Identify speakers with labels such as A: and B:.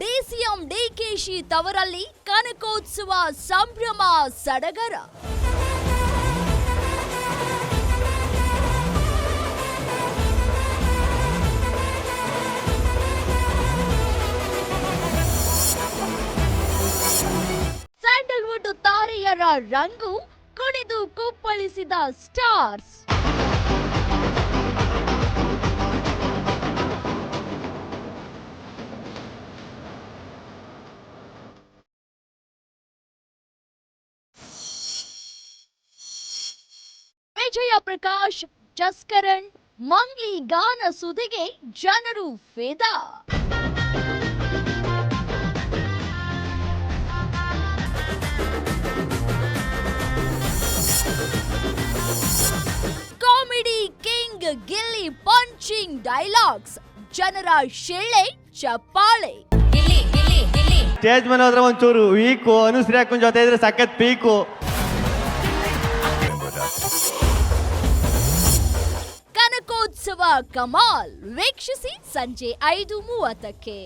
A: DCM DKShi ತವರಲ್ಲಿ Kanakotsava ಸಂಭ್ರಮ ಸಡಗರ. Sandalwood ತಾರೆಯರ ರಂಗು ಕುಣಿದು ಕುಪ್ಪಳಿಸಿದ ಸ್ಟಾರ್ಸ್. ವಿಜಯ ಪ್ರಕಾಶ್, ಜಸ್ಕರಣ್, ಮಂಗ್ಲಿ ಗಾನ ಸುಧಿಗೆ ಜನರು ಫಿದಾ. Comedy king Gilli punching dialogues, ಜನರ ಶಿಳ್ಳೆ ಚಪ್ಪಾಳೆ.
B: ಸ್ಟೇಜ್ ಮೇಲೆ ಹೋದ್ರೆ ಒಂಚೂರು ವೀಕು, ಅನುಶ್ರೀ ಅಕ್ಕನ ಜೊತೆ ಇದ್ರೆ ಸಖತ್ ಪೀಕು.
A: ಕನಕೋತ್ಸವ ಕಮಾಲ್ ವೀಕ್ಷಿಸಿ ಸಂಜೆ 5:30ಕ್ಕೆ.